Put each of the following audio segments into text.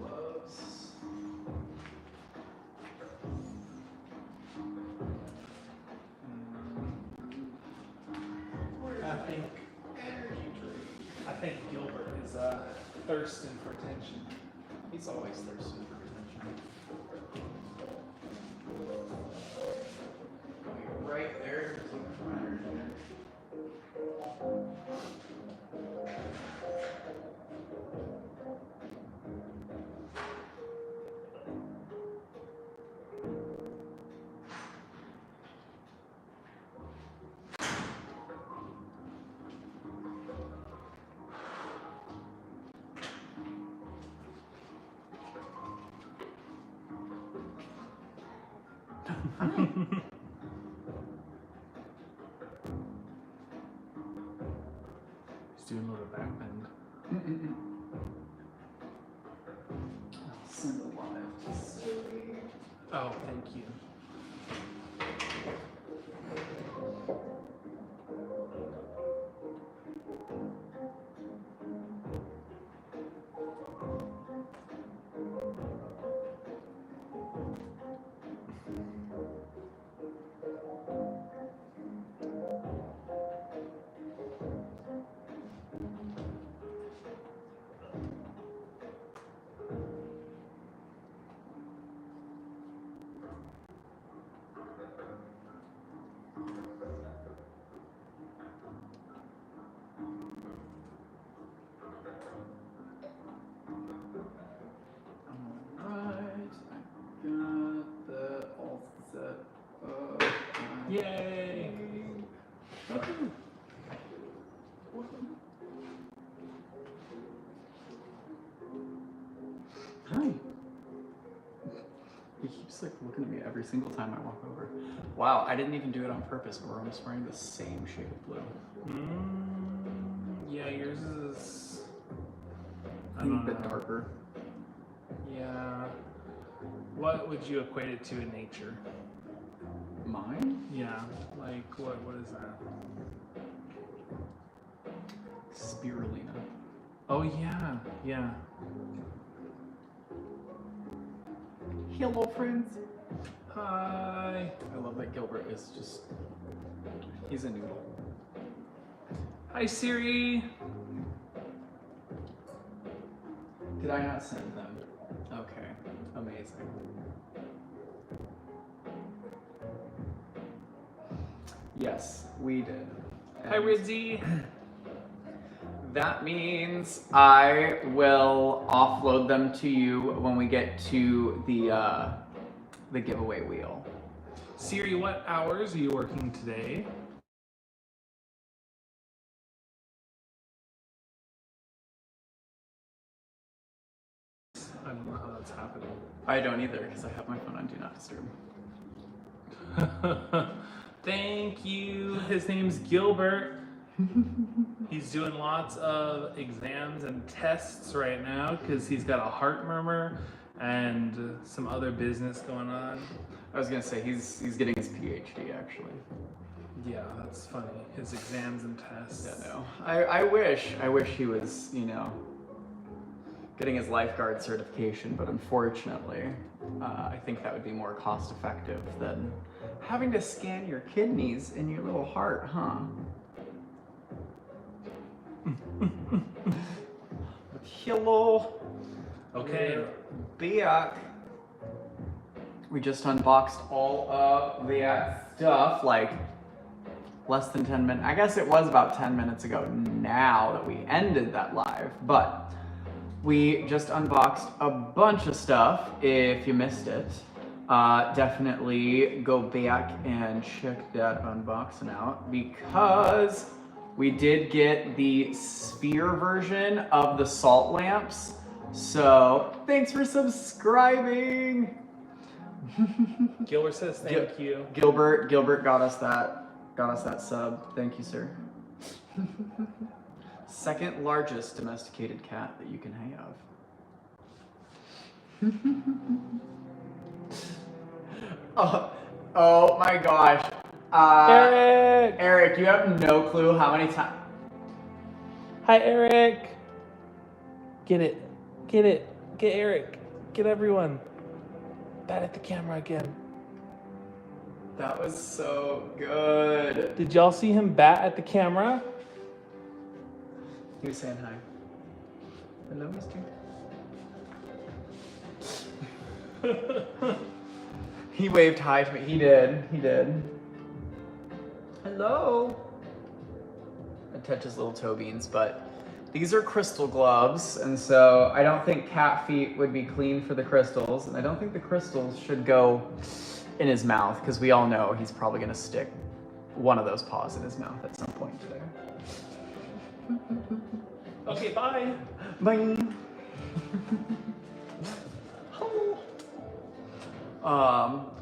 gloves. I think Gilbert is thirsting for attention. He's always thirsting for attention. Right there, just looking for my energy. He's doing a little back bend. I'll send a live to Smoky. Oh, thank you. Yay! Hi. He keeps like looking at me every single time I walk over. Wow, I didn't even do it on purpose, but we're almost wearing the same shade of blue. Yeah, yours is A bit darker. Yeah. What would you equate it to in nature? Mine? Yeah, like what is that? Spirulina. Oh yeah, yeah. Hello, friends. Hi. I love that Gilbert is just, he's a noodle. Hi Siri. Did I not send them? Okay, amazing. Yes, we did. Hi Rizzy. That means I will offload them to you when we get to the giveaway wheel. Siri, what hours are you working today? I don't know how that's happening. I don't either because I have my phone on Do Not Disturb. Thank you. His name's Gilbert. He's doing lots of exams and tests right now because he's got a heart murmur and some other business going on. I was gonna say he's getting his PhD actually. Yeah, that's funny. His exams and tests. Yeah, no. I wish he was, you know, getting his lifeguard certification, but unfortunately, I think that would be more cost effective than having to scan your kidneys and your little heart, huh? Hello. Okay. Back. We just unboxed all of that stuff, like less than 10 minutes. I guess it was about 10 minutes ago now that we ended that live, but we just unboxed a bunch of stuff. If you missed it, definitely go back and check that unboxing out because we did get the sphere version of the salt lamps. So thanks for subscribing. Gilbert says thank you. Gilbert got us that sub. Thank you, sir. Second largest domesticated cat that you can have. Oh my gosh. Eric, you have no clue how many times. Hi, Eric. Get it. Get Eric. Get everyone. Bat at the camera again. That was so good. Did y'all see him bat at the camera? He was saying hi. Hello, mister. He waved hi to me. He did. Hello. I touch his little toe beans, but these are crystal gloves, and so I don't think cat feet would be clean for the crystals, and I don't think the crystals should go in his mouth, because we all know he's probably going to stick one of those paws in his mouth at some point today. Okay, bye. Bye.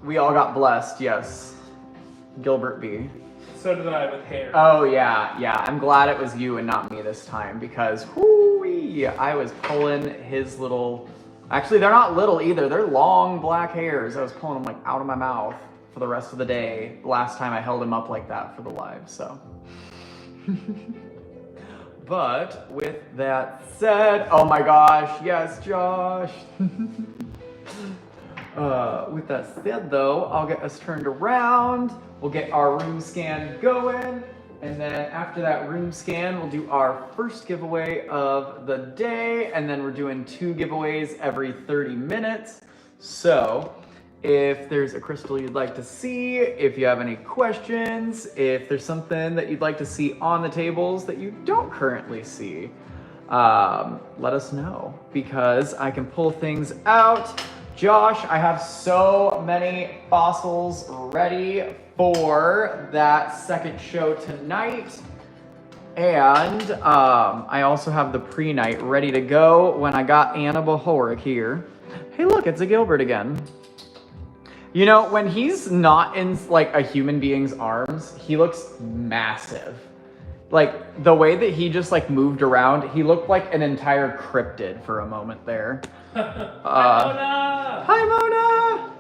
We all got blessed, yes. Gilbert B. So did I with hair. Oh yeah. I'm glad it was you and not me this time, because whoo-wee, I was pulling his little. Actually, they're not little either. They're long black hairs. I was pulling them like out of my mouth for the rest of the day. Last time I held him up like that for the live, so. But with that said, oh my gosh, yes, Josh. With that said though, I'll get us turned around. We'll get our room scan going. And then after that room scan, we'll do our first giveaway of the day. And then we're doing 2 giveaways every 30 minutes. So if there's a crystal you'd like to see, if you have any questions, if there's something that you'd like to see on the tables that you don't currently see, let us know, because I can pull things out. Josh, I have so many fossils ready for that second show tonight. And I also have the pre-night ready to go when I got Anna Bahoric here. Hey, look, it's a Gilbert again. You know, when he's not in like a human being's arms, he looks massive. Like the way that he just like moved around, he looked like an entire cryptid for a moment there. Mona! Hi, Mona!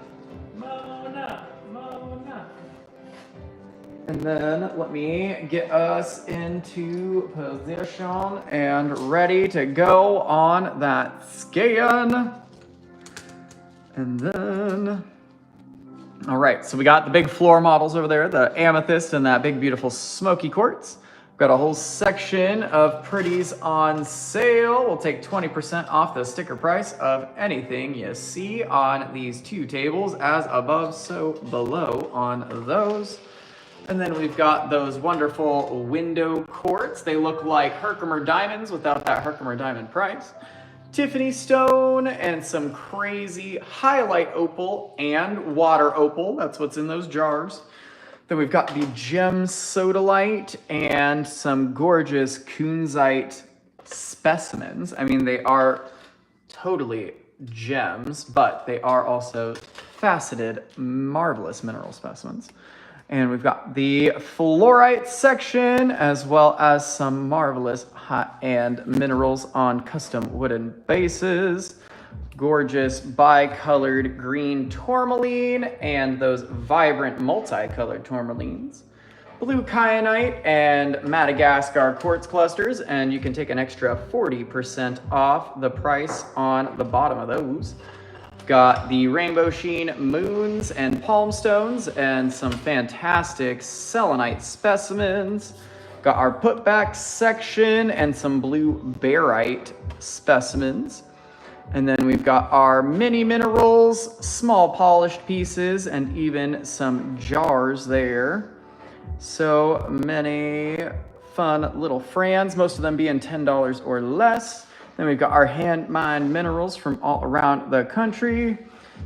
Mona! And then let me get us into position and ready to go on that scan. And then, all right, so we got the big floor models over there, the amethyst and that big beautiful smoky quartz. Got a whole section of pretties on sale. We'll take 20% off the sticker price of anything you see on these 2 tables, as above, so below on those. And then we've got those wonderful window quartz. They look like Herkimer diamonds without that Herkimer diamond price. Tiffany stone and some crazy highlight opal and water opal. That's what's in those jars. Then we've got the gem sodalite and some gorgeous kunzite specimens. I mean, they are totally gems, but they are also faceted, marvelous mineral specimens. And we've got the fluorite section, as well as some marvelous high-end minerals on custom wooden bases. Gorgeous bicolored green tourmaline and those vibrant multicolored tourmalines. Blue kyanite and Madagascar quartz clusters, and you can take an extra 40% off the price on the bottom of those. Got the rainbow sheen moons and palm stones and some fantastic selenite specimens. Got our putback section and some blue barite specimens. And then we've got our mini minerals, small polished pieces, and even some jars there. So many fun little frans, most of them being $10 or less. Then we've got our hand mined minerals from all around the country.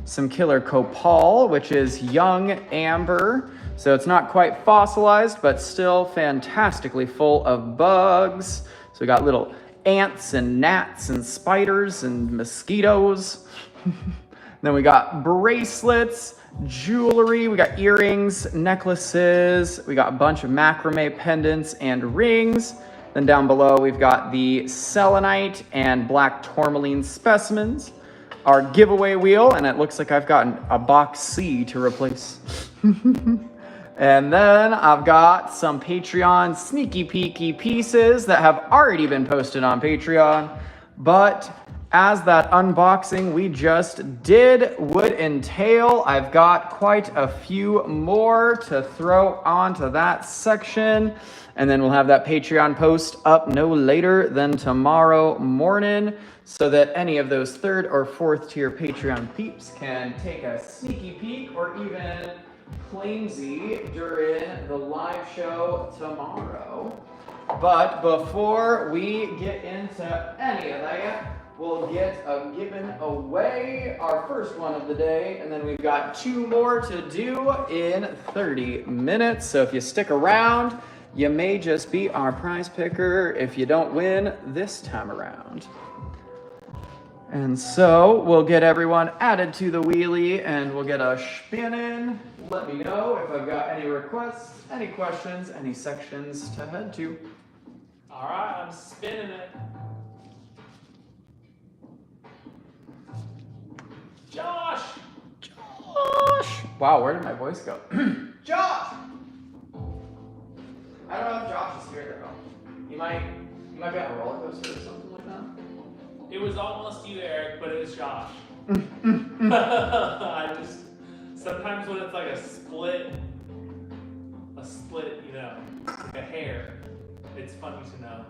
Some killer copal, which is young amber. So it's not quite fossilized, but still fantastically full of bugs. So we got little ants and gnats and spiders and mosquitoes. Then we got bracelets, jewelry, we got earrings, necklaces, we got a bunch of macrame pendants and rings. Then down below we've got the selenite and black tourmaline specimens, our giveaway wheel, and it looks like I've gotten a box C to replace. And then I've got some Patreon sneaky peeky pieces that have already been posted on Patreon, but as that unboxing we just did would entail, I've got quite a few more to throw onto that section. And then we'll have that Patreon post up no later than tomorrow morning so that any of those 3rd or 4th tier Patreon peeps can take a sneaky peek or even claimsy during the live show tomorrow. But before we get into any of that, we'll get giving away our first one of the day, and then we've got 2 more to do in 30 minutes. So if you stick around, you may just be our prize picker if you don't win this time around. And so we'll get everyone added to the wheelie and we'll get a spinning. Let me know if I've got any requests, any questions, any sections to head to. All right, I'm spinning it. Josh! Josh! Wow, where did my voice go? Josh! I don't know if Josh is here though. You might be on a roller coaster or something like that. It was almost you, Eric, but it was Josh. I just sometimes when it's like a split, you know, like a hair, it's funny to know.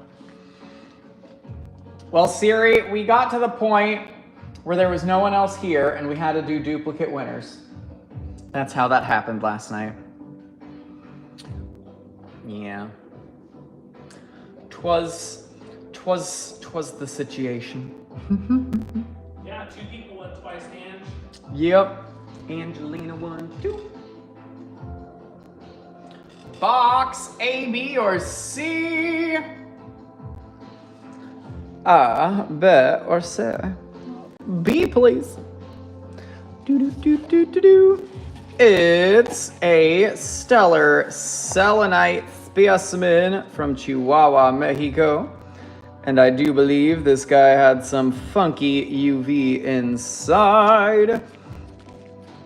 Well, Siri, we got to the point where there was no one else here and we had to do duplicate winners. That's how that happened last night. Yeah. Twas the situation. Yeah, 2 people went twice, Ange. Yep. Angelina won too. Box A, B, or C? A, B, or C? B, please. Do. It's a stellar selenite specimen from Chihuahua, Mexico. And I do believe this guy had some funky UV inside.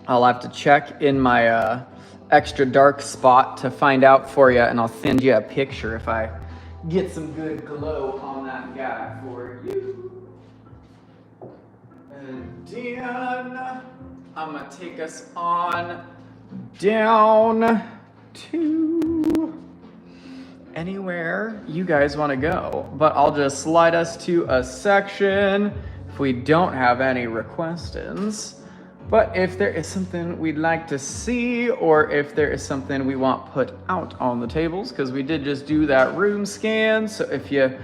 I'll have to check in my extra dark spot to find out for you, and I'll send you a picture if I get some good glow on that guy for you. And then I'm gonna take us on down to anywhere you guys want to go, but I'll just slide us to a section if we don't have any requestins. But if there is something we'd like to see, or if there is something we want put out on the tables, because we did just do that room scan, so if you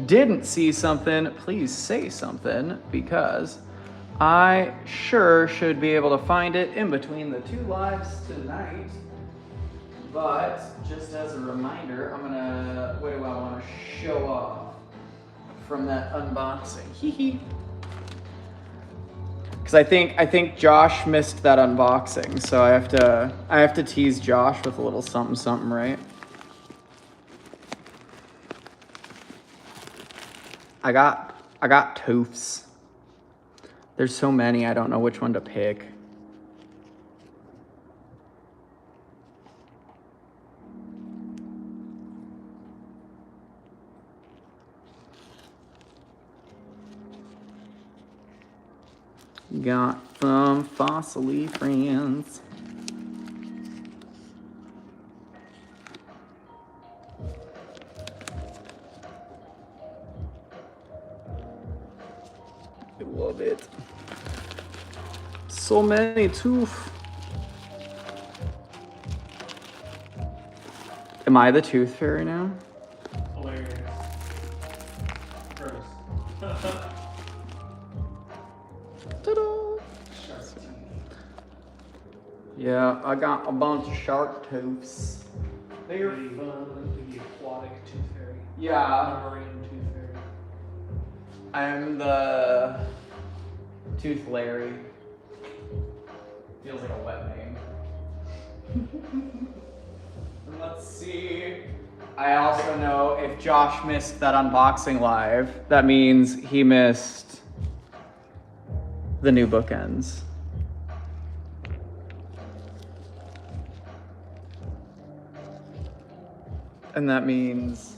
didn't see something, please say something, because I sure should be able to find it in between the 2 lives tonight. But just as a reminder, what do I want to show off from that unboxing? Hee hee. Because I think Josh missed that unboxing, so I have to tease Josh with a little something, right? I got toofs. There's so many, I don't know which one to pick. Got some fossily friends. I love it. So many tooth. Am I the tooth fairy now? Hilarious. Gross. Ta-da! Yeah, I got a bunch of shark tooths. They're fun. The aquatic tooth fairy. Yeah. The marine tooth fairy. I'm the Tooth Larry. Feels like a wet name. And let's see. I also know if Josh missed that unboxing live, that means he missed the new bookends. And that means...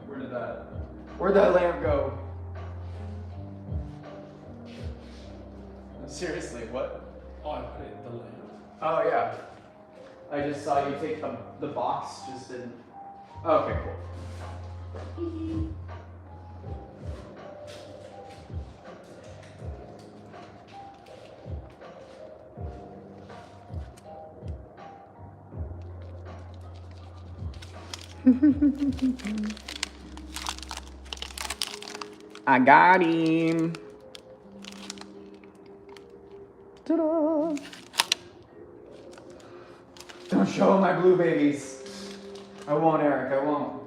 Where did that... Where'd that lamp go? Seriously, what? Oh, I put it in the lamp. Oh, yeah. I just saw you take the box, just didn't. Okay, cool. I got him. Ta-da. Don't show him my blue babies. I won't, Eric, I won't.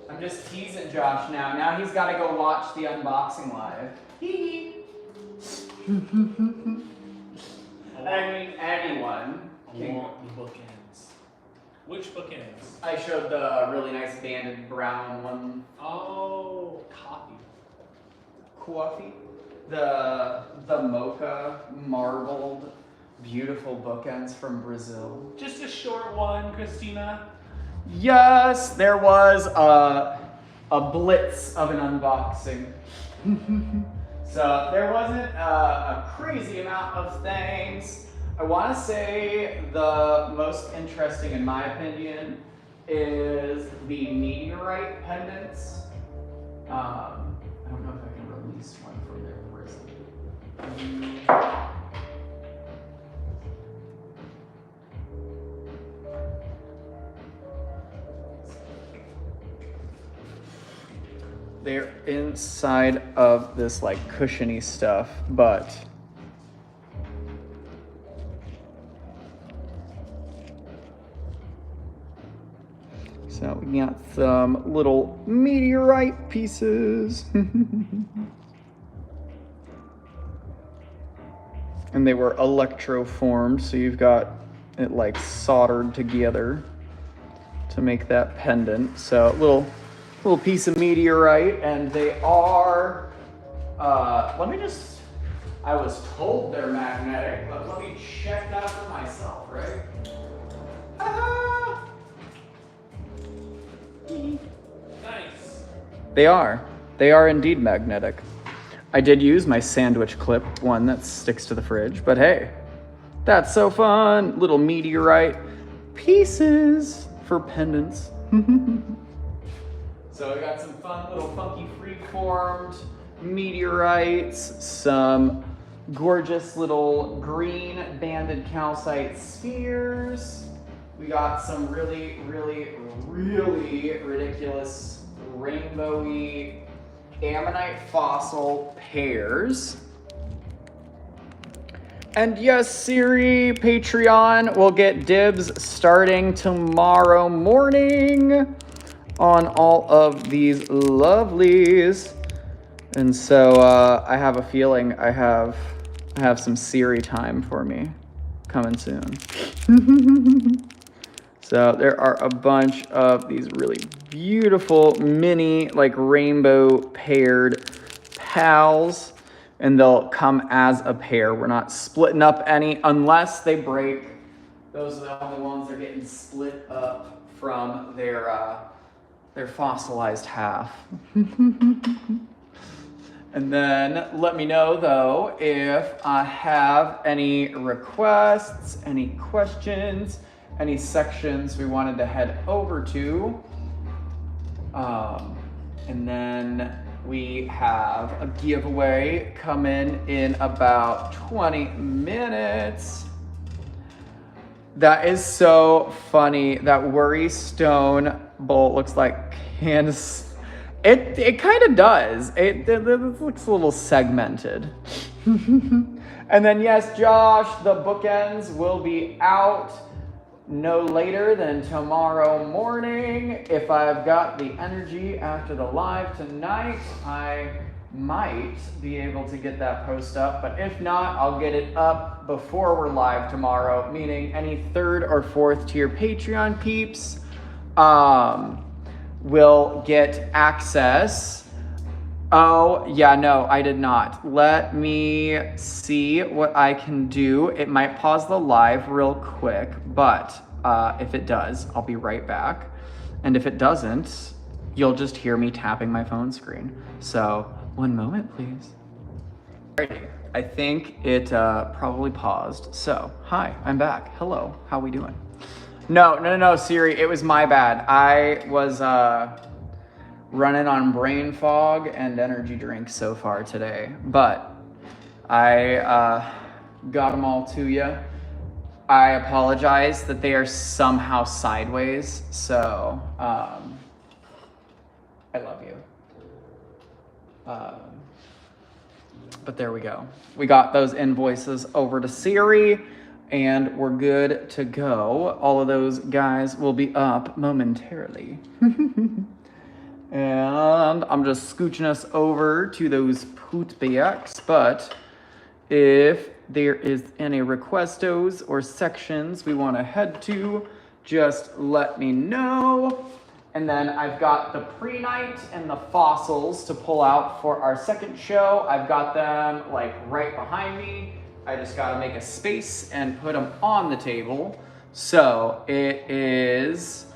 I'm just teasing Josh now. Now he's got to go watch the unboxing live. I mean, anyone. I want the bookends. Which bookends? I showed the really nice banded brown one. Oh, coffee. Coffee. The mocha marbled beautiful bookends from Brazil. Just a short one, Christina. Yes, there was a blitz of an unboxing. So there wasn't a crazy amount of things. I want to say the most interesting, in my opinion, is the meteorite pendants. I don't know if I can release one from their prison. They're inside of this like cushiony stuff, but so we got some little meteorite pieces. And they were electroformed, so you've got it like soldered together to make that pendant. So little piece of meteorite, and they are, I was told they're magnetic, but let me check that for myself, right? Ah! Nice. They are indeed magnetic. I did use my sandwich clip one that sticks to the fridge, but hey, that's so fun. Little meteorite pieces for pendants. So we got some fun little funky free-formed meteorites, some gorgeous little green banded calcite spheres. We got some really, really, really ridiculous rainbowy ammonite fossil pairs. And yes, Siri, Patreon will get dibs starting tomorrow morning on all of these lovelies. And so I have a feeling I have some Siri time for me coming soon. So there are a bunch of these really beautiful mini like rainbow paired pals, and they'll come as a pair. We're not splitting up any unless they break. Those are the only ones that are getting split up from their fossilized half. And then let me know though if I have any requests, any questions, any sections we wanted to head over to. And then we have a giveaway coming in about 20 minutes. That is so funny. That worry stone bolt looks like Candace. It kind of does. It looks a little segmented. And then yes, Josh, the bookends will be out no later than tomorrow morning. If I've got the energy after the live tonight, I might be able to get that post up. But if not, I'll get it up before we're live tomorrow, meaning any 3rd or 4th tier Patreon peeps will get access. Oh, yeah, no, I did not. Let me see what I can do. It might pause the live real quick, but if it does, I'll be right back. And if it doesn't, you'll just hear me tapping my phone screen. So, one moment, please. Alrighty, I think it probably paused. So, hi, I'm back. Hello, how we doing? No, Siri, it was my bad. I was running on brain fog and energy drinks so far today, but I got them all to you. I apologize that they are somehow sideways, so I love you. But there we go. We got those invoices over to Siri, and we're good to go. All of those guys will be up momentarily. And I'm just scooching us over to those putbacks, but if there is any requestos or sections we want to head to, just let me know. And then I've got the pre-night and the fossils to pull out for our second show. I've got them like right behind me. I just got to make a space and put them on the table. So it is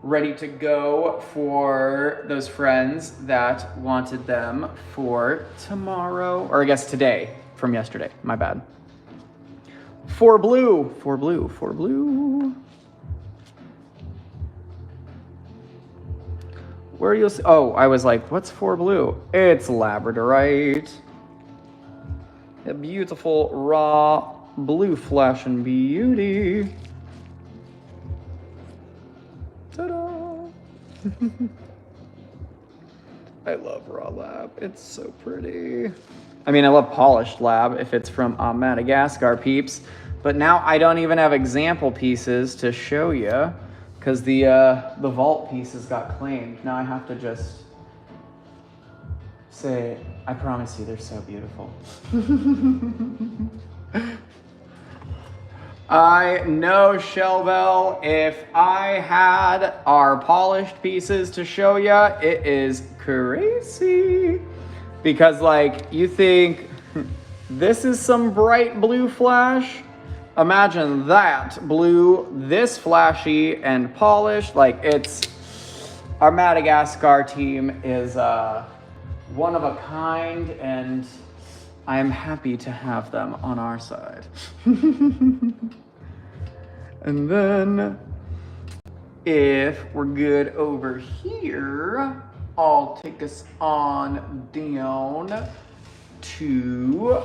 ready to go for those friends that wanted them for tomorrow, or I guess today from yesterday. My bad. For blue. Where you'll see, oh, I was like, what's for blue? It's Labradorite. A beautiful raw blue flashing beauty. Ta-da! I love raw lab. It's so pretty. I mean, I love polished lab if it's from Madagascar peeps, but now I don't even have example pieces to show you because the vault pieces got claimed. Now I have to just say, I promise you, they're so beautiful. I know, Shelvel, if I had our polished pieces to show ya, it is crazy. Because, like, you think this is some bright blue flash? Imagine that blue, this flashy and polished. Like, it's, our Madagascar team is one of a kind, and I am happy to have them on our side. And then, if we're good over here, I'll take us on down to,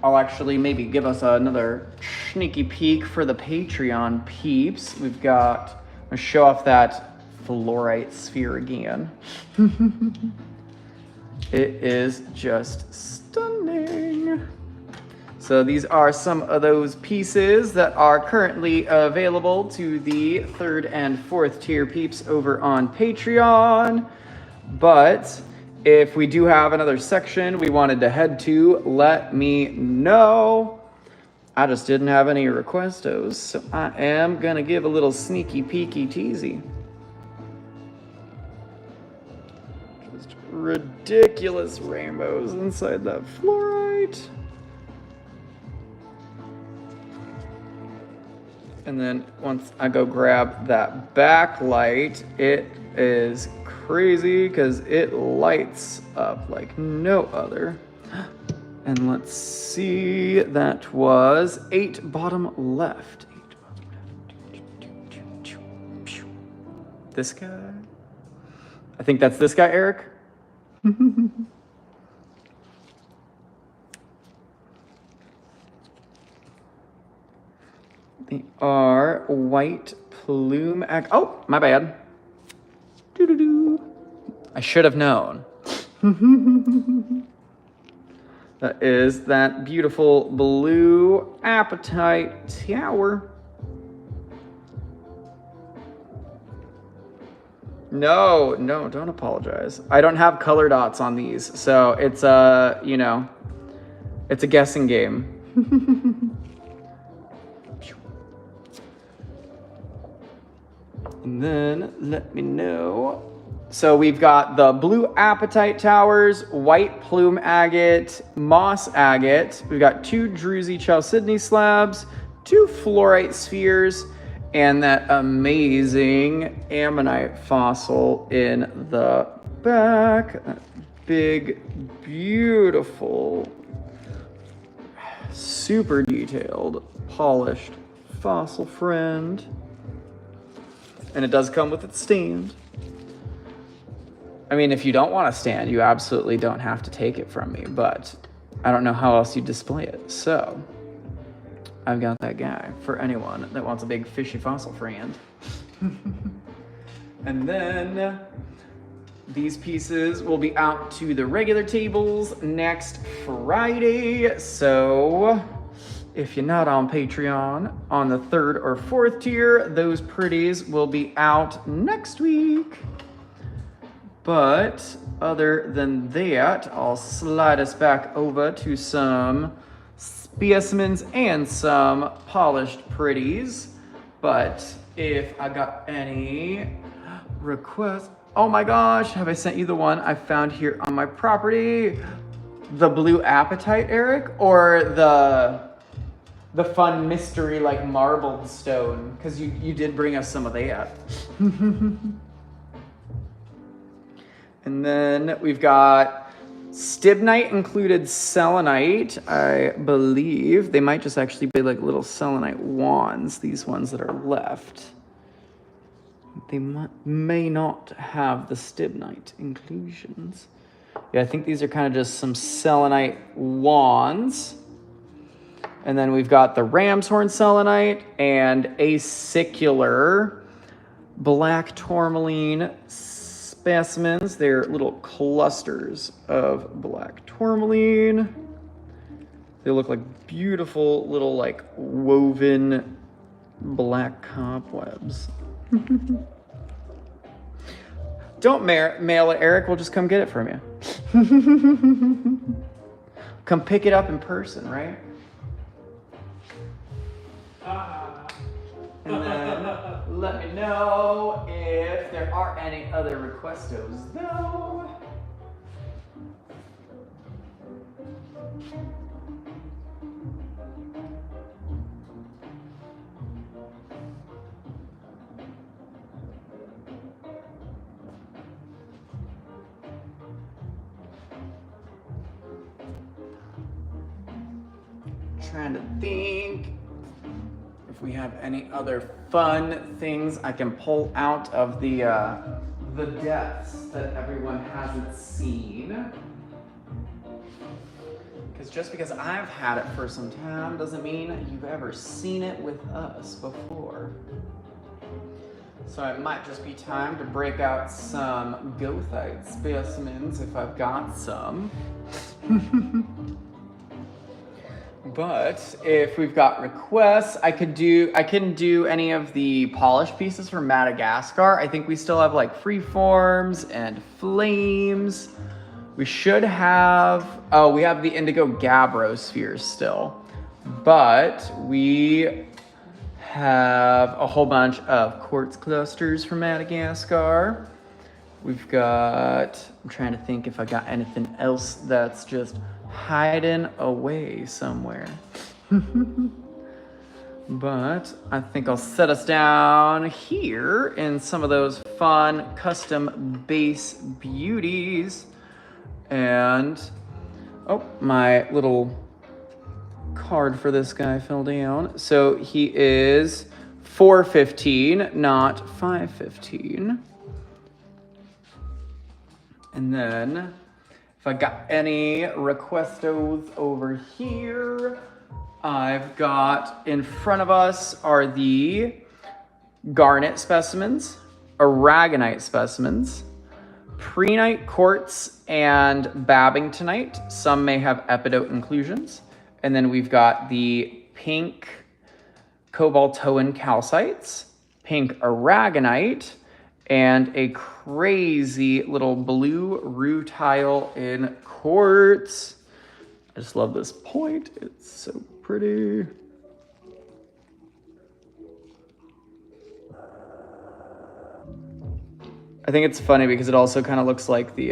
I'll actually maybe give us another sneaky peek for the Patreon peeps. We've got, I'm gonna show off that fluorite sphere again. It is just stunning. So these are some of those pieces that are currently available to the 3rd and 4th tier peeps over on Patreon. But if we do have another section we wanted to head to, let me know. I just didn't have any requestos, so I am gonna give a little sneaky peeky teasy. Just ridiculous rainbows inside that fluorite. And then once I go grab that backlight, it is crazy because it lights up like no other. And let's see, that was 8 bottom left. 8 bottom left. This guy? I think that's this guy, Eric. They are white plume. Oh, my bad. Doo-doo-doo. I should have known. That is that beautiful blue apatite tower. No, don't apologize. I don't have color dots on these, so it's you know, it's a guessing game. And then let me know. So we've got the blue apatite towers, white plume agate, moss agate. We've got 2 druzy chalcedony slabs, 2 fluorite spheres, And that amazing ammonite fossil in the back. That big, beautiful, super detailed, polished fossil friend. And it does come with its stand. I mean, if you don't want a stand, you absolutely don't have to take it from me, but I don't know how else you display it. So I've got that guy for anyone that wants a big fishy fossil friend. And then these pieces will be out to the regular tables next Friday. So if you're not on Patreon, on the 3rd or 4th tier, those pretties will be out next week. But other than that, I'll slide us back over to some specimens and some polished pretties. But if I got any requests, oh my gosh, have I sent you the one I found here on my property? The blue apatite, Eric, or the fun mystery like marbled stone? Because you did bring us some of that. And then we've got stibnite included selenite, I believe. They might just actually be like little selenite wands, these ones that are left. They may not have the stibnite inclusions. Yeah, I think these are kind of just some selenite wands. And then we've got the ram's horn selenite and acicular black tourmaline specimens. They're little clusters of black tourmaline. They look like beautiful little like woven black cobwebs. Don't mail it, Eric. We'll just come get it from you. Come pick it up in person, right? And then let me know if there are any other requestos, though. Trying to think if we have any other fun things I can pull out of the depths that everyone hasn't seen. Because just because I've had it for some time doesn't mean you've ever seen it with us before. So it might just be time to break out some goethite specimens if I've got some. But if we've got requests, I can do any of the polished pieces from Madagascar. I think we still have like freeforms and flames. We should have, we have the indigo gabbro spheres still, but we have a whole bunch of quartz clusters from Madagascar. We've got, I'm trying to think if I got anything else that's just hiding away somewhere. But I think I'll set us down here in some of those fun custom base beauties. And, oh, my little card for this guy fell down. So he is 415, not 515. And then if I got any requestos over here, I've got in front of us are the garnet specimens, aragonite specimens, prehnite quartz, and babingtonite. Some may have epidote inclusions. And then we've got the pink cobaltoan calcites, pink aragonite, and a crazy little blue rutile in quartz. I just love this point. It's so pretty. I think it's funny because it also kind of looks like the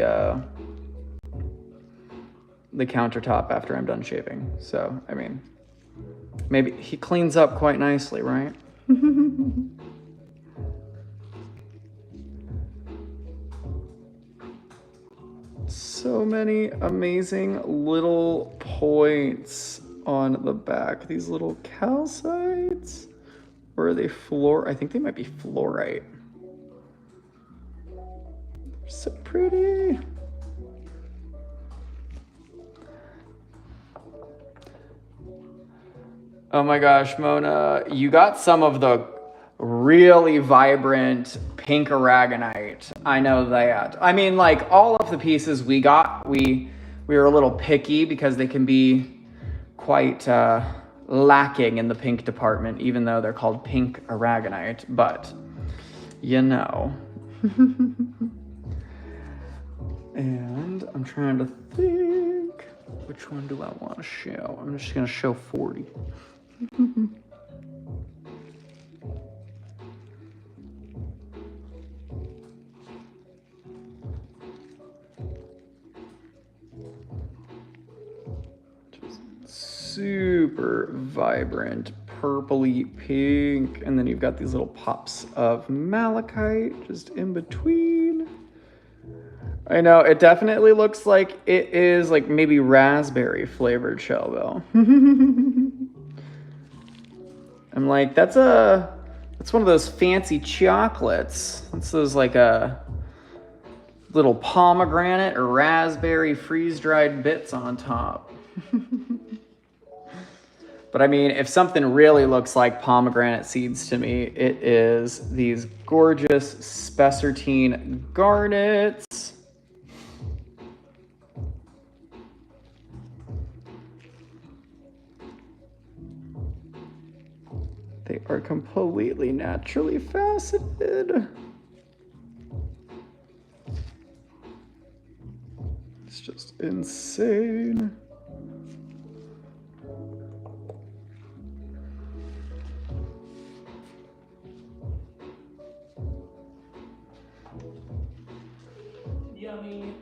countertop after I'm done shaving. So, I mean, maybe he cleans up quite nicely, right? So many amazing little points on the back. These little calcites. Or are they I think they might be fluorite. So pretty. Oh my gosh, Mona, you got some of the really vibrant pink aragonite. I know that. I mean, like all of the pieces we got, we were a little picky because they can be quite lacking in the pink department, even though they're called pink aragonite. But you know. And I'm trying to think, which one do I want to show? I'm just gonna show 40. Just super vibrant purpley pink, and then you've got these little pops of malachite just in between. I know, it definitely looks like it is like maybe raspberry flavored shell though. I'm like, that's one of those fancy chocolates. That's those like a little pomegranate or raspberry freeze-dried bits on top. But I mean, if something really looks like pomegranate seeds to me, it is these gorgeous spessartine garnets. They are completely naturally faceted. It's just insane. Yummy.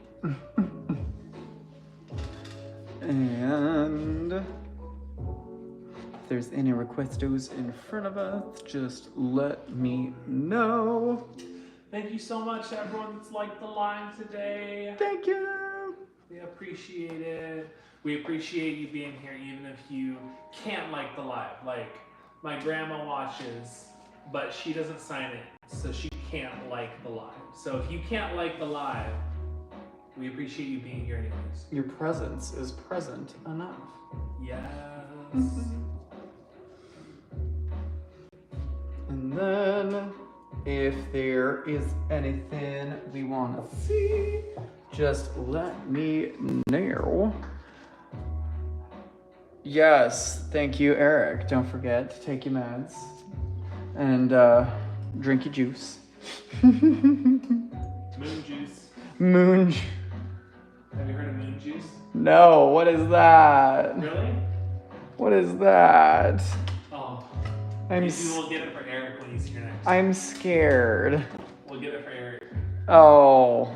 And if there's any requestos in front of us, just let me know. Thank you so much to everyone that's liked the live today. Thank you. We appreciate it. We appreciate you being here even if you can't like the live. Like, my grandma watches, but she doesn't sign it, so she can't like the live. So if you can't like the live, we appreciate you being here anyways. Your presence is present enough. Yes. And then, if there is anything we want to see, just let me know. Yes, thank you, Eric. Don't forget to take your meds and drink your juice. Moon juice. Moon. Have you heard of moon juice? No, what is that? Really? What is that? Oh. Maybe we'll get it for Eric when he's here next. I'm scared. We'll get it for Eric. Oh.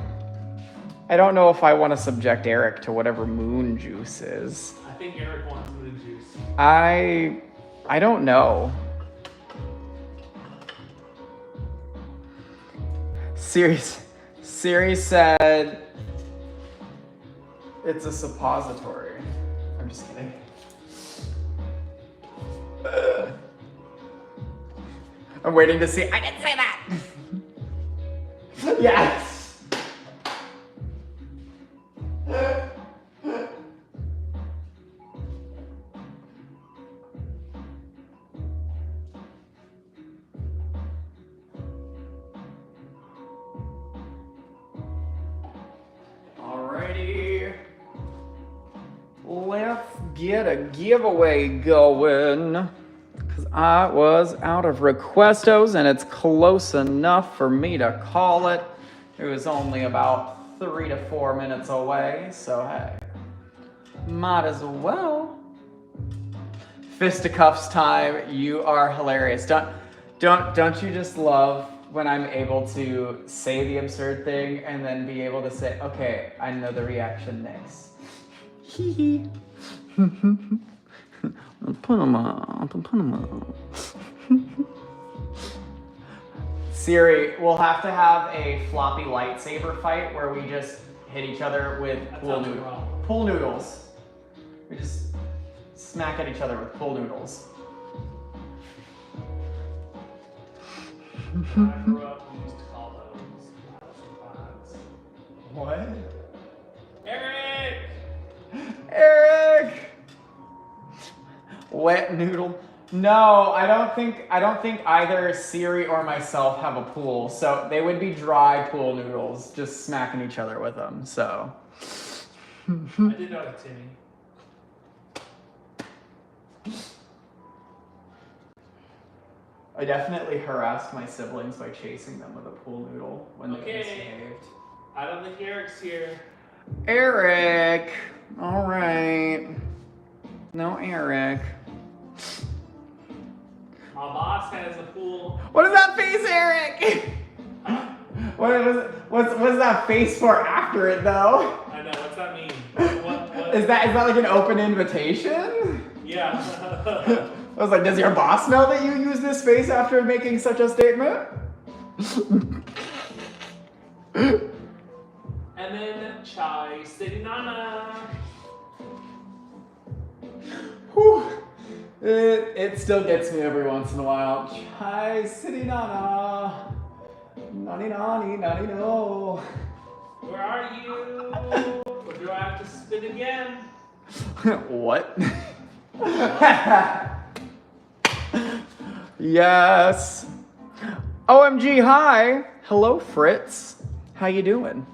I don't know if I want to subject Eric to whatever moon juice is. I think Eric wants moon juice. I don't know. Siri said it's a suppository. I'm just kidding. I'm waiting to see. I didn't say that. Yes. Alrighty. Let's get a giveaway going. Because I was out of requestos and it's close enough for me to call it. It was only about 3 to 4 minutes away, so hey, might as well. Fisticuffs time, you are hilarious. Don't you just love when I'm able to say the absurd thing and then be able to say, okay, I know the reaction next. Hee hee. Put 'em on. Siri, we'll have to have a floppy lightsaber fight where we just hit each other with pool noodles. We just smack at each other with pool noodles. I grew up, we used to call those pods. What? Eric! Eric! Wet noodle. No, I don't think either Siri or myself have a pool, so they would be dry pool noodles, just smacking each other with them. So. I did know it, Timmy. I definitely harassed my siblings by chasing them with a pool noodle when they misbehaved. I don't think Eric's here. Eric! Alright. No Eric. My boss has a pool. What is that face, Eric? What's that face for after it, though? I know, what's that mean? What? Is that like an open invitation? Yeah. I was like, does your boss know that you use this face after making such a statement? And then Chai City Nana. Whew. It still gets me every once in a while. Chai City Nana. Nani nani nani no. Where are you? Or do I have to spin again? What? Yes. OMG, hi. Hello, Fritz. How you doing?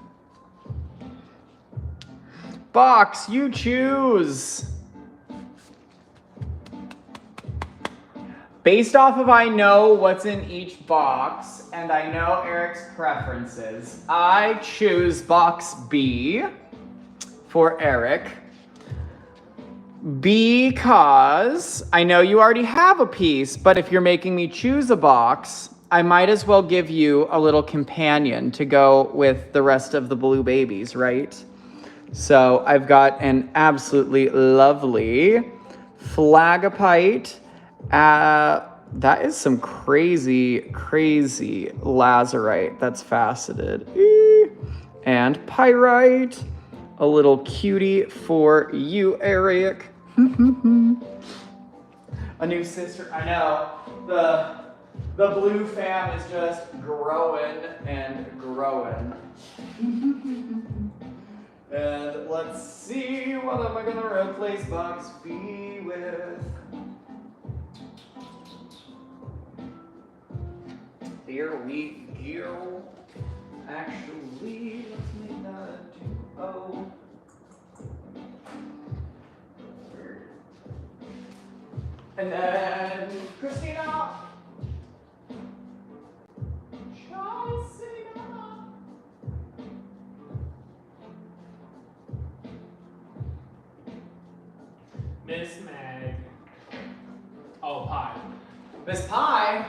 Box, you choose. Based off of I know what's in each box, and I know Eric's preferences, I choose box B for Eric. Because I know you already have a piece, but if you're making me choose a box, I might as well give you a little companion to go with the rest of the blue babies, right? So I've got an absolutely lovely Flagopite. That is some crazy, crazy lazurite that's faceted. And pyrite, a little cutie for you, Eric. A new sister. I know the blue fam is just growing and growing. And let's see, what am I gonna replace box B with? Here we go. Actually, let's make that a 2-0. And then Christina. Miss Mag. Oh, Pie. Miss Pie.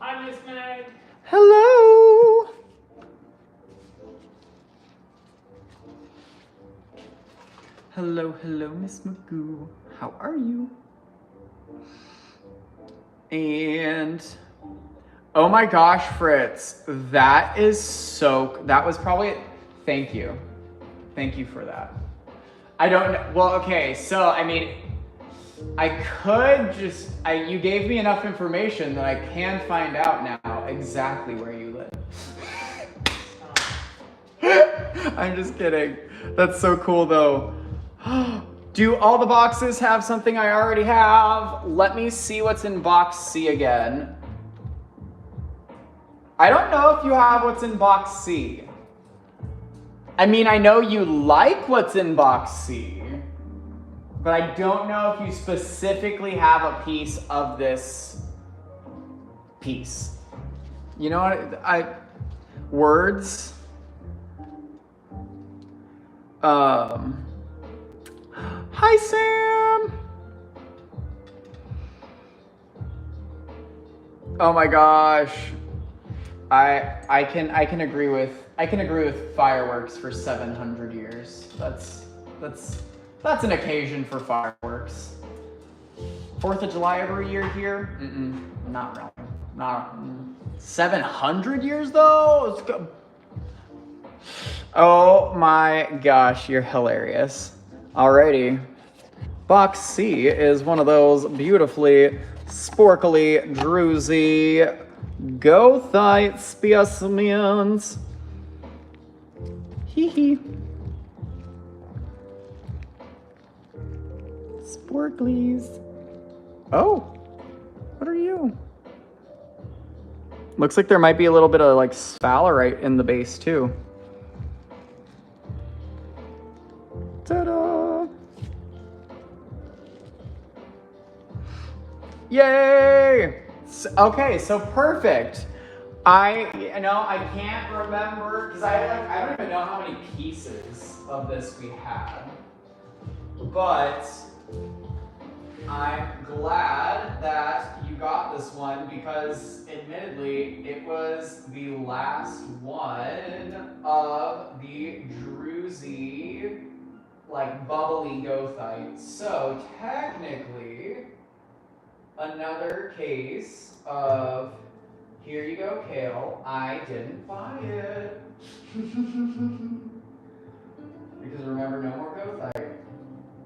Hi, Miss Mag. Hello. Hello, hello, Miss Magoo. How are you? And oh my gosh, Fritz, that was probably, thank you. Thank you for that. I don't know, well, okay, so I mean, I could just, you gave me enough information that I can find out now exactly where you live. I'm just kidding. That's so cool though. Do all the boxes have something I already have? Let me see what's in box C again. I don't know if you have what's in box C. I mean, I know you like what's in box C, but I don't know if you specifically have a piece of this piece. You know what? Words. Hi, Sam. Oh my gosh. I can agree with fireworks for 700 years. That's an occasion for fireworks. 4th of July every year here? Not really. Not 700 years though. Let's go. Oh my gosh, you're hilarious. Alrighty. Box C is one of those beautifully sporkly, druzy gothite specimens. Hee hee. Sporklies. Oh, what are you? Looks like there might be a little bit of like sphalerite in the base too. Ta-da! Yay! Okay, so perfect. I can't remember because I don't even know how many pieces of this we had, but I'm glad that you got this one because admittedly it was the last one of the druzy, like bubbly gothite. So technically, another case of here you go, Kale. I didn't buy it. Because remember, no more gothite.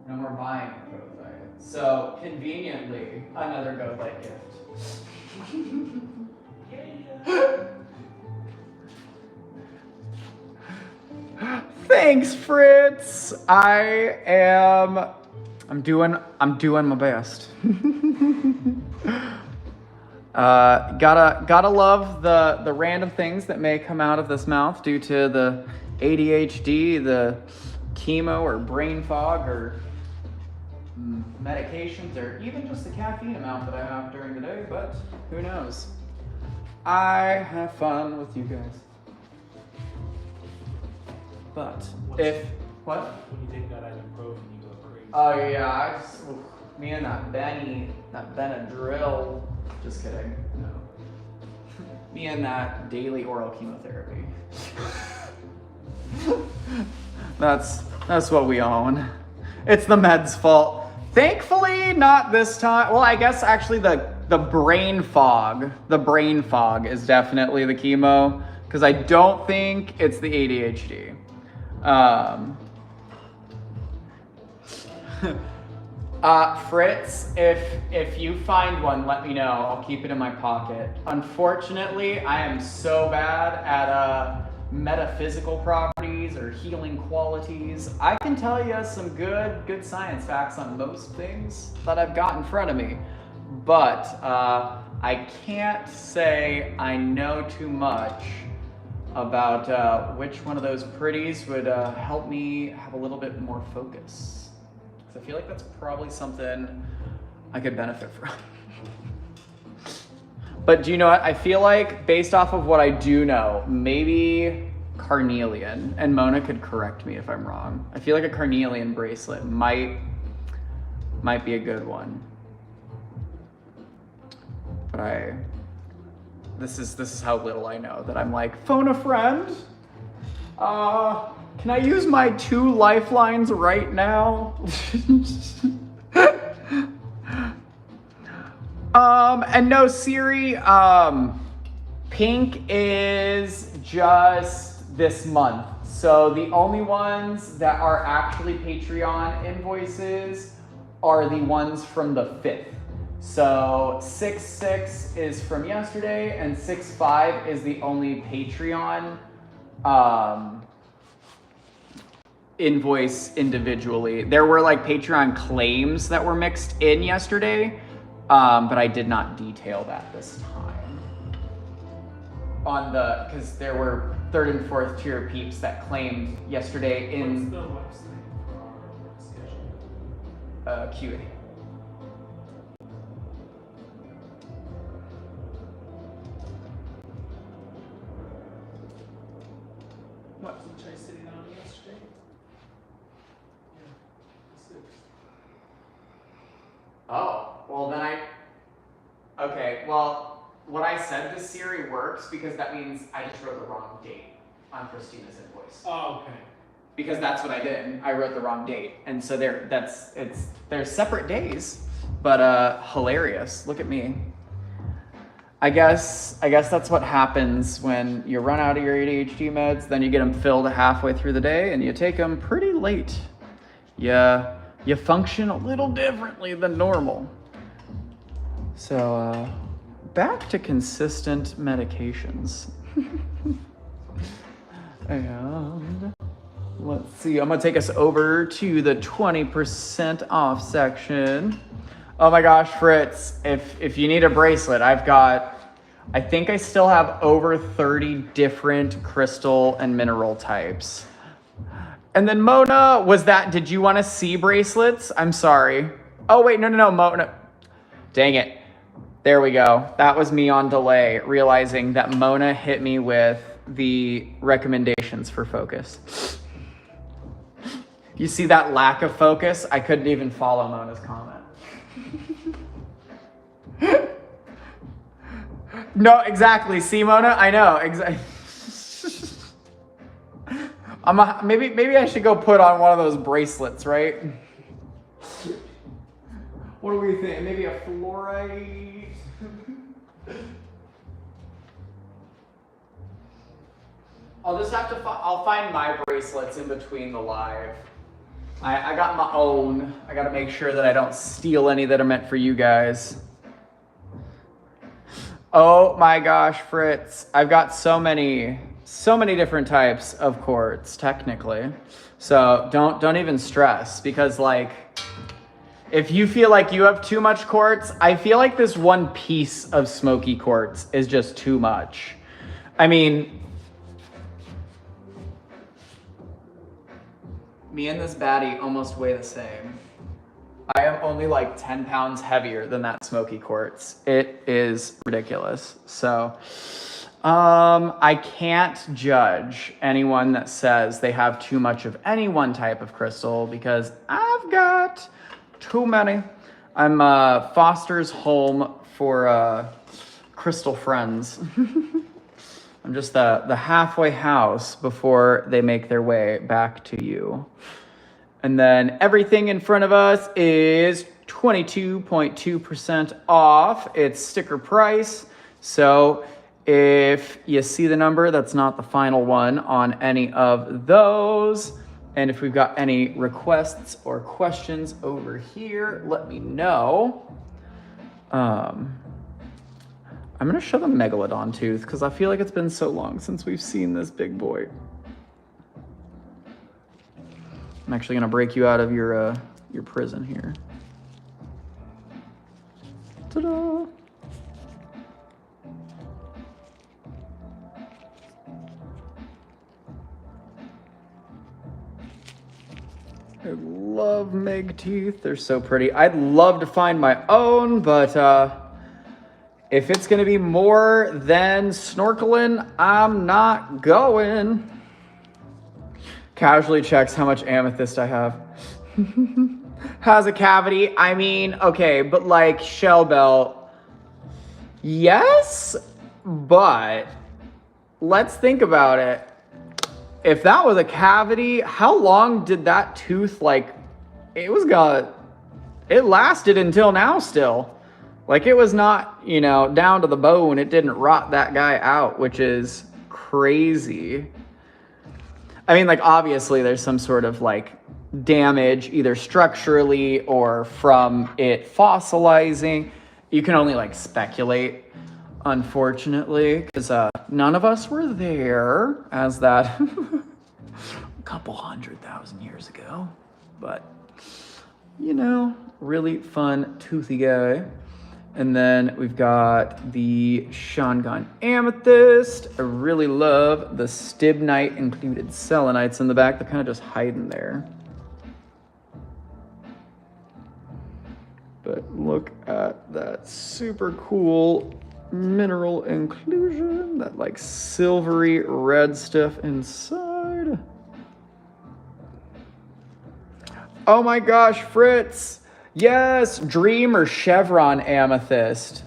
No more buying gothite. So conveniently, another gothite gift. Thanks, Fritz. I'm doing my best. Gotta love the random things that may come out of this mouth due to the ADHD, the chemo or brain fog or medications or even just the caffeine amount that I have during the day, but who knows? I have fun with you guys. But what? When you take that ibuprofen, you go crazy. Oh yeah, me and that Benadryl. Just kidding. No. Me and that daily oral chemotherapy. That's what we own. It's the meds' fault. Thankfully, not this time. Well, I guess actually the brain fog. The brain fog is definitely the chemo because I don't think it's the ADHD. Fritz, if you find one, let me know. I'll keep it in my pocket. Unfortunately, I am so bad at metaphysical properties or healing qualities. I can tell you some good science facts on most things that I've got in front of me, but I can't say I know too much about which one of those pretties would help me have a little bit more focus. I feel like that's probably something I could benefit from. But do you know what? I feel like based off of what I do know, maybe carnelian, and Mona could correct me if I'm wrong. I feel like a carnelian bracelet might be a good one. But this is how little I know that I'm like, phone a friend? Can I use my 2 lifelines right now? And no, Siri, pink is just this month. So the only ones that are actually Patreon invoices are the ones from the 5th. So 6/6 is from yesterday and 6/5 is the only Patreon invoice individually. There were like Patreon claims that were mixed in yesterday, but I did not detail that this time. Because there were 3rd and 4th tier peeps that claimed yesterday in What's the website for our schedule? QA. What was I sitting on yesterday? Yeah, 6th. Oh, well then okay, well, what I said to Siri works because that means I just wrote the wrong date on Christina's invoice. Oh, okay. Because that's what I did. I wrote the wrong date. And so there's separate days, but hilarious. Look at me. I guess that's what happens when you run out of your ADHD meds. Then you get them filled halfway through the day, and you take them pretty late. You function a little differently than normal. So back to consistent medications. And let's see. I'm gonna take us over to the 20% off section. Oh my gosh, Fritz, if you need a bracelet, I think I still have over 30 different crystal and mineral types. And then Mona, did you want to see bracelets? I'm sorry. Oh wait, no, Mona. Dang it. There we go. That was me on delay, realizing that Mona hit me with the recommendations for focus. You see that lack of focus? I couldn't even follow Mona's comment. No, exactly. See, Mona? I know. Exactly. Maybe I should go put on one of those bracelets, right? What do we think? Maybe a fluorite? I'll find my bracelets in between the live. I got my own. I got to make sure that I don't steal any that are meant for you guys. Oh my gosh, Fritz. I've got so many different types of quartz, technically. So don't even stress, because like, if you feel like you have too much quartz, I feel like this one piece of Smoky quartz is just too much. I mean, me and this baddie almost weigh the same. I am only like 10 pounds heavier than that Smoky quartz. It is ridiculous. So, I can't judge anyone that says they have too much of any one type of crystal, because I've got too many. I'm Foster's home for crystal friends. I'm just the halfway house before they make their way back to you. And then everything in front of us is 22.2% off. It's sticker price. So if you see the number, that's not the final one on any of those. And if we've got any requests or questions over here, let me know. I'm going to show the Megalodon tooth because I feel like it's been so long since we've seen this big boy. I'm actually going to break you out of your prison here. Ta-da! I love Meg teeth. They're so pretty. I'd love to find my own, but if it's going to be more than snorkeling, I'm not going. Casually checks how much amethyst I have. Has a cavity. I mean, okay, but like shell belt. Yes, but let's think about it. If that was a cavity, how long did that tooth, like, it lasted until now still. Like, it was not, down to the bone. It didn't rot that guy out, which is crazy. I mean, like, obviously there's some sort of, like, damage, either structurally or from it fossilizing. You can only, like, speculate, unfortunately, because none of us were there as that a couple 100,000 years ago. But, really fun, toothy guy. And then we've got the Shangan Amethyst. I really love the Stibnite included selenites in the back. They're kind of just hiding there. But look at that super cool mineral inclusion. That like silvery red stuff inside. Oh my gosh, Fritz. Yes, Dream or Chevron Amethyst.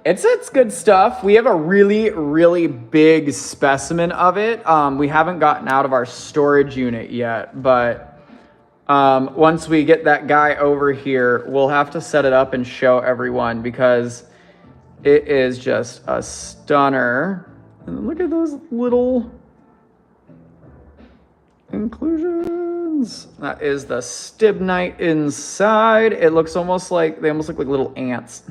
It's good stuff. We have a really, really big specimen of it. We haven't gotten out of our storage unit yet, but once we get that guy over here, we'll have to set it up and show everyone because It is just a stunner. And look at those little inclusions. That is the stibnite inside. It looks almost like, they almost look like little ants.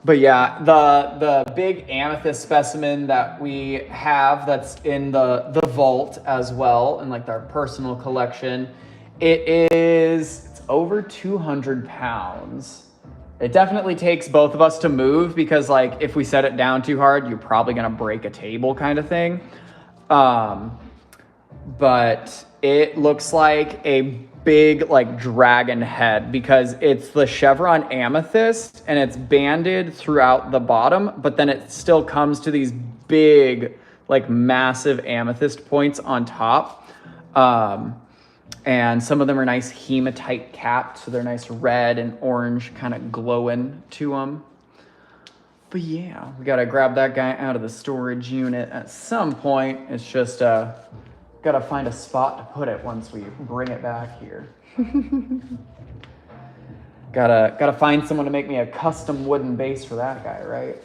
But yeah, the big amethyst specimen that we have that's in the vault as well, in like our personal collection, it's over 200 pounds. It definitely takes both of us to move because like if we set it down too hard, you're probably gonna break a table kind of thing. But it looks like a big like dragon head because it's the chevron amethyst and it's banded throughout the bottom, but then it still comes to these big like massive amethyst points on top. And some of them are nice hematite capped, so they're nice red and orange kind of glowing to them. But yeah, we gotta grab that guy out of the storage unit at some point. It's just gotta find a spot to put it once we bring it back here. Gotta find someone to make me a custom wooden base for that guy, right?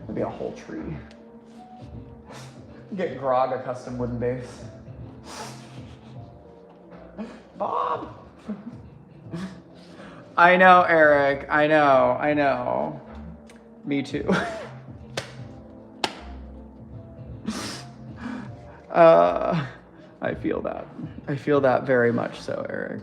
Maybe a whole tree. Get Grog a custom wooden base. Bob! I know, Eric. I know. Me too. I feel that. I feel that very much so, Eric.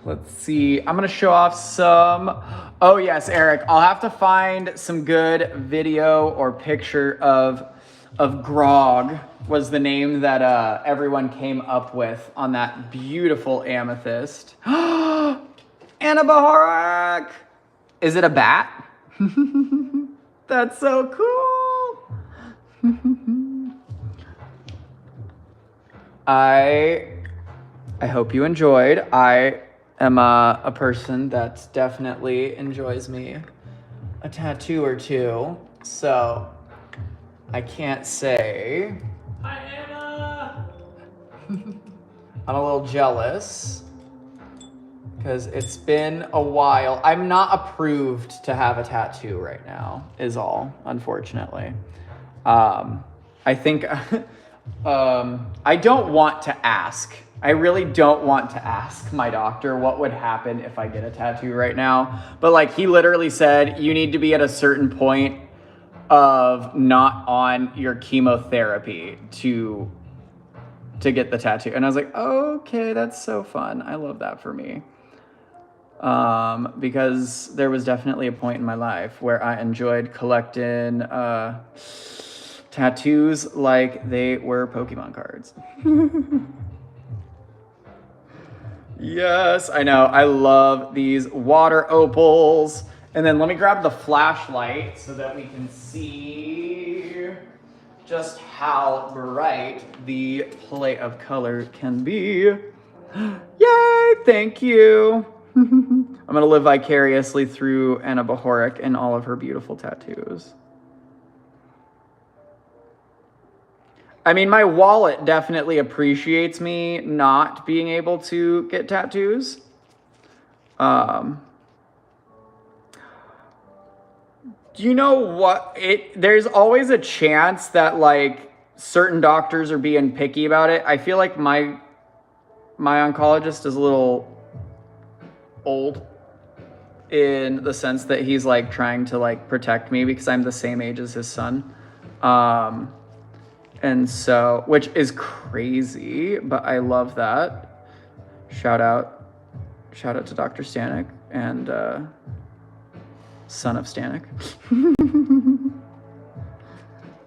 Let's see. I'm gonna show off some. Oh yes, Eric. I'll have to find some good video or picture of Grog was the name that everyone came up with on that beautiful amethyst. Anabahorak! Is it a bat? That's so cool. I hope you enjoyed. I am a person that definitely enjoys me a tattoo or two, so I can't say. Hi, Anna! I'm a little jealous because it's been a while. I'm not approved to have a tattoo right now, is all, unfortunately. I think I don't want to ask. I really don't want to ask my doctor what would happen if I get a tattoo right now. But like he literally said, you need to be at a certain point of not on your chemotherapy to get the tattoo. And I was like, okay, that's so fun. I love that for me. Because there was definitely a point in my life where I enjoyed collecting tattoos like they were Pokemon cards. Yes, I know. I love these water opals. And then let me grab the flashlight so that we can see just how bright the play of color can be. Yay, thank you. I'm gonna live vicariously through Anna Bahorik and all of her beautiful tattoos. I mean, my wallet definitely appreciates me not being able to get tattoos. Do you know what? There's always a chance that like certain doctors are being picky about it. I feel like my oncologist is a little old in the sense that he's like trying to like protect me because I'm the same age as his son. And so, which is crazy, but I love that. Shout out to Dr. Stanek and son of Stanek.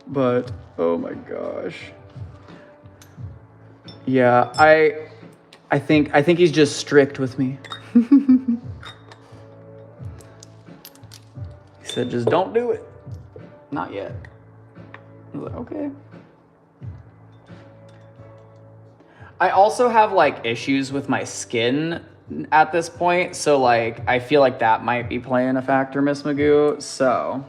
But oh my gosh. Yeah, I think he's just strict with me. He said, just don't do it. Not yet. I was like, okay. I also have like issues with my skin at this point, so like I feel like that might be playing a factor, Miss Magoo. So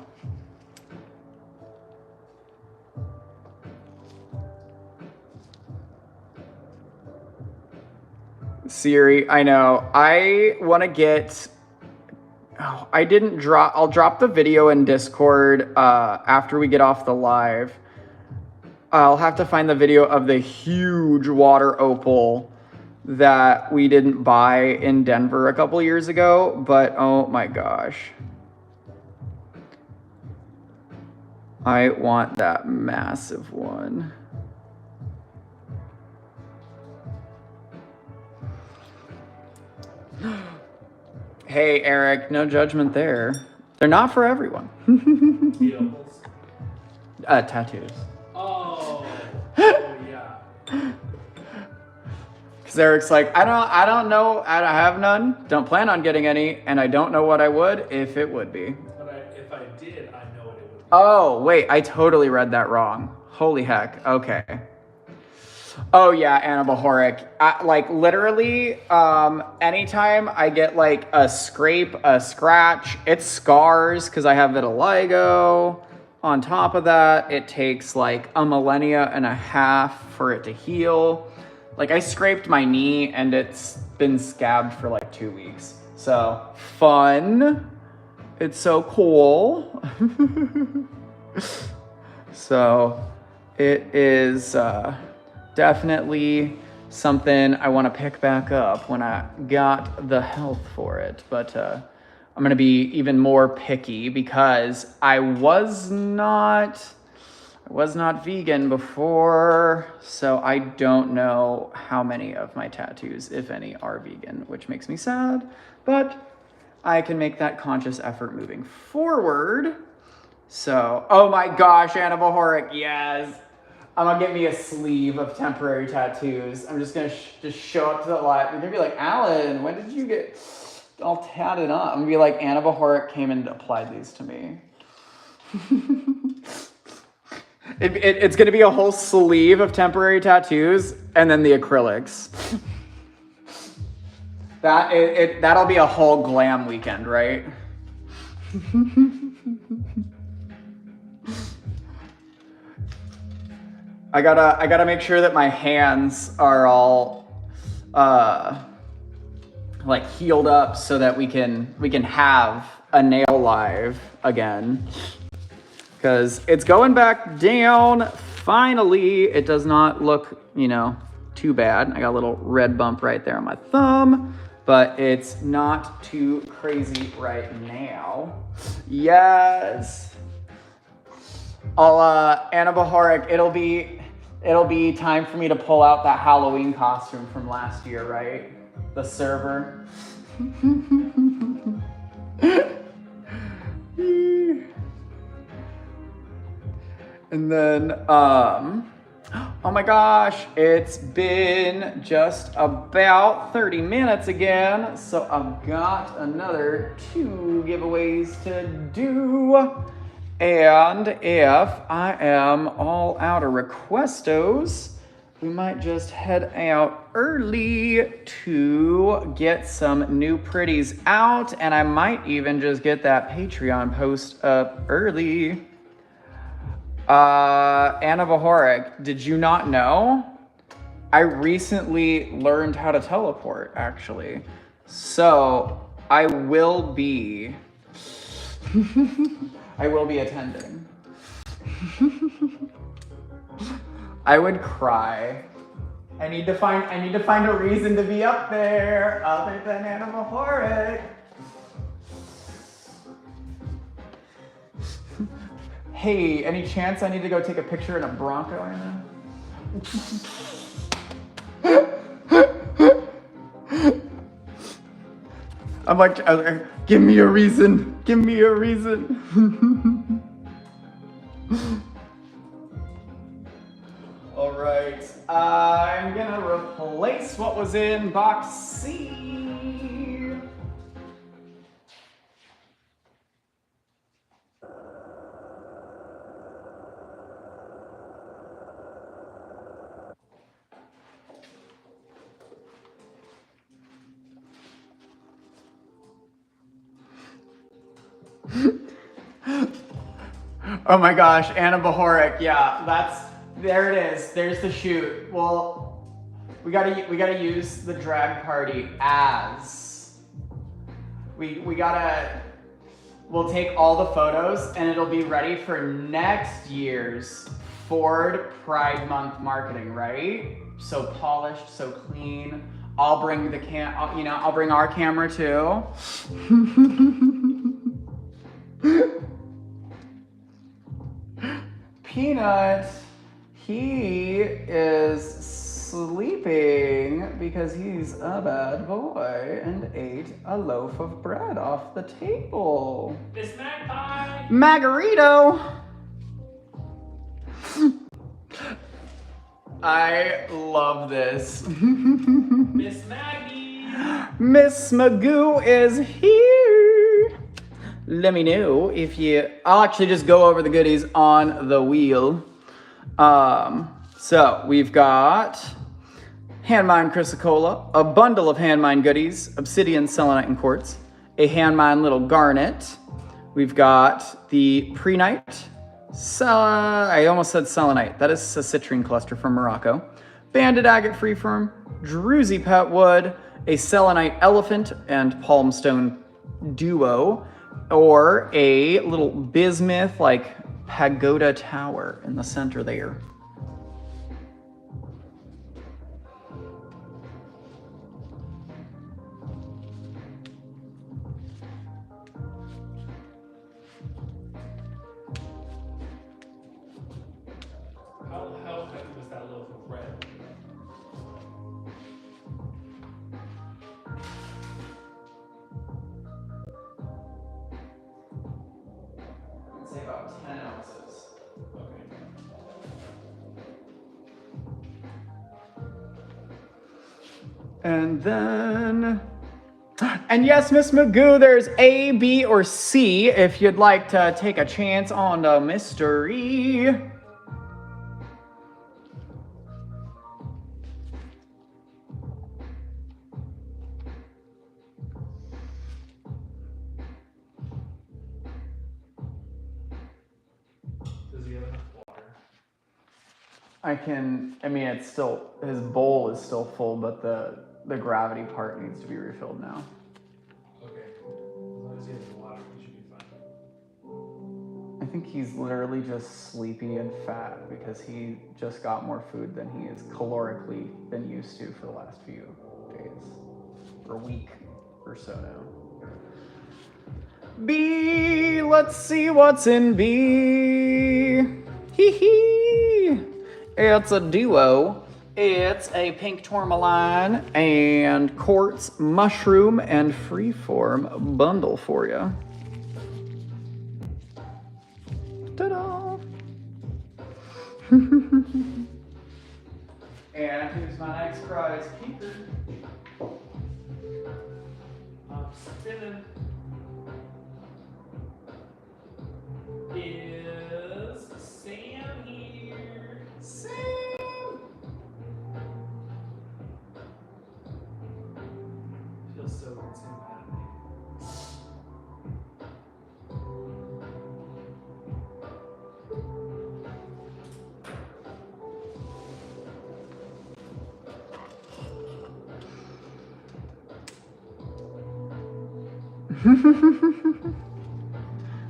Siri, I know. I want to get. Oh, I didn't drop. I'll drop the video in Discord after we get off the live. I'll have to find the video of the huge water opal that we didn't buy in Denver a couple years ago, but oh my gosh. I want that massive one. Hey, Eric, no judgment there. They're not for everyone. The opals. Tattoos. Oh yeah. Because Eric's like, I don't know, I have none, don't plan on getting any, and I don't know what I would if it would be. But if I did, I know what it would be. Oh, wait, I totally read that wrong. Holy heck, okay. Oh yeah, Anna Bahoric. Like literally, anytime I get like a scrape, a scratch, it scars because I have vitiligo. On top of that, it takes like a millennia and a half for it to heal. Like I scraped my knee and it's been scabbed for like 2 weeks. So fun. It's so cool. So it is definitely something I want to pick back up when I got the health for it. But I'm going to be even more picky because I was not vegan before, so I don't know how many of my tattoos, if any, are vegan, which makes me sad, but I can make that conscious effort moving forward. So, oh my gosh, Anna Bahoric, yes. I'm gonna get me a sleeve of temporary tattoos. I'm just gonna just show up to the live. You're gonna be like, Alan, when did you get all tatted up? I'm gonna be like, Anna Bahoric came and applied these to me. It's gonna be a whole sleeve of temporary tattoos and then the acrylics. That'll be a whole glam weekend, right? I gotta make sure that my hands are all like healed up so that we can have a nail live again. Because it's going back down. Finally, it does not look, too bad. I got a little red bump right there on my thumb, but it's not too crazy right now. Yes. Anna Bahoric, it'll be time for me to pull out that Halloween costume from last year, right? The server. And then, oh my gosh, it's been just about 30 minutes again, so I've got another 2 giveaways to do. And if I am all out of requestos, we might just head out early to get some new pretties out, and I might even just get that Patreon post up early. Anna Bahoric, did you not know? I recently learned how to teleport, actually. So I will be attending. I would cry. I need to find a reason to be up there other than Anna Bahoric. Hey, any chance I need to go take a picture in a Bronco right now? I'm like, give me a reason. Give me a reason. All right, I'm gonna replace what was in box C. Oh my gosh, Anna Bahoric, yeah, there it is. There's the shoot. Well, We gotta use the drag party as. We'll take all the photos and it'll be ready for next year's Ford Pride Month marketing, right? So polished, so clean. I'll bring I'll bring our camera too. Peanut, he is sleeping because he's a bad boy and ate a loaf of bread off the table. Miss Magpie! Margarito! I love this. Miss Maggie! Miss Magoo is here. Let me know if I'll actually just go over the goodies on the wheel. So we've got hand mine chrysocolla, a bundle of hand mine goodies, obsidian, selenite, and quartz, a hand mine little garnet. We've got the prehnite, I almost said selenite. That is a citrine cluster from Morocco. Banded agate freeform, druzy pet wood, a selenite elephant and palmstone duo, or a little bismuth like pagoda tower in the center there. How heavy was that loaf of bread? I'd say about 10 ounces. Okay. And then, and yes, Miss Magoo, there's A, B, or C if you'd like to take a chance on the mystery. Does he have enough water? It's still, his bowl is still full, but the gravity part needs to be refilled now. Okay. As long as he has water, he should be fine. I think he's literally just sleepy and fat because he just got more food than he has calorically been used to for the last few days, or week or so now. B, let's see what's in B. Hee hee. It's a duo. It's a pink tourmaline and quartz mushroom and freeform bundle for you. Ta-da! And here's my next prize, Peter. I'm spinning. Is Sam here? Sam! Feels so good seeing that.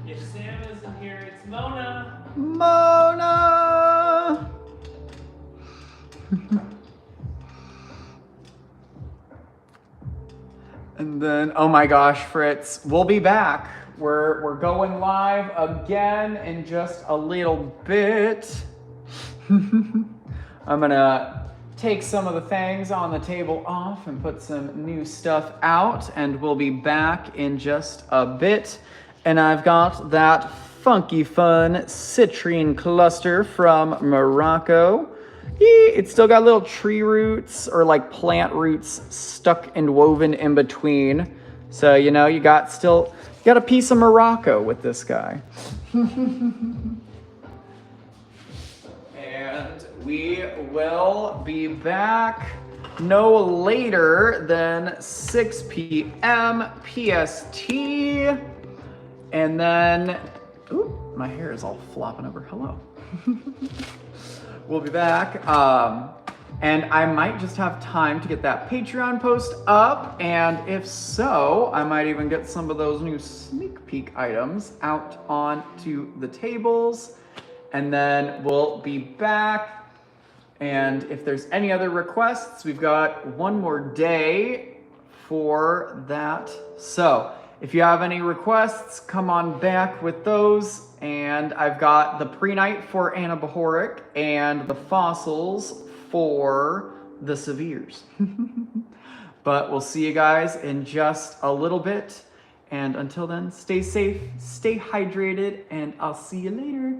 If Sam isn't here, it's Mona. Mona! And then, oh my gosh, Fritz, we'll be back. We're going live again in just a little bit. I'm gonna take some of the things on the table off and put some new stuff out, and we'll be back in just a bit. And I've got that funky fun citrine cluster from Morocco. It's still got little tree roots or like plant roots stuck and woven in between. So, you know, you got a piece of Morocco with this guy. And we will be back no later than 6 p.m. PST. And then, ooh, my hair is all flopping over. Hello. We'll be back And I might just have time to get that Patreon post up. And if so, I might even get some of those new sneak peek items out onto the tables. And then we'll be back. And if there's any other requests, we've got one more day for that. So if you have any requests, come on back with those. And I've got the pre-night for Anna Bahoric and the fossils for the Severes. But we'll see you guys in just a little bit. And until then, stay safe, stay hydrated, and I'll see you later.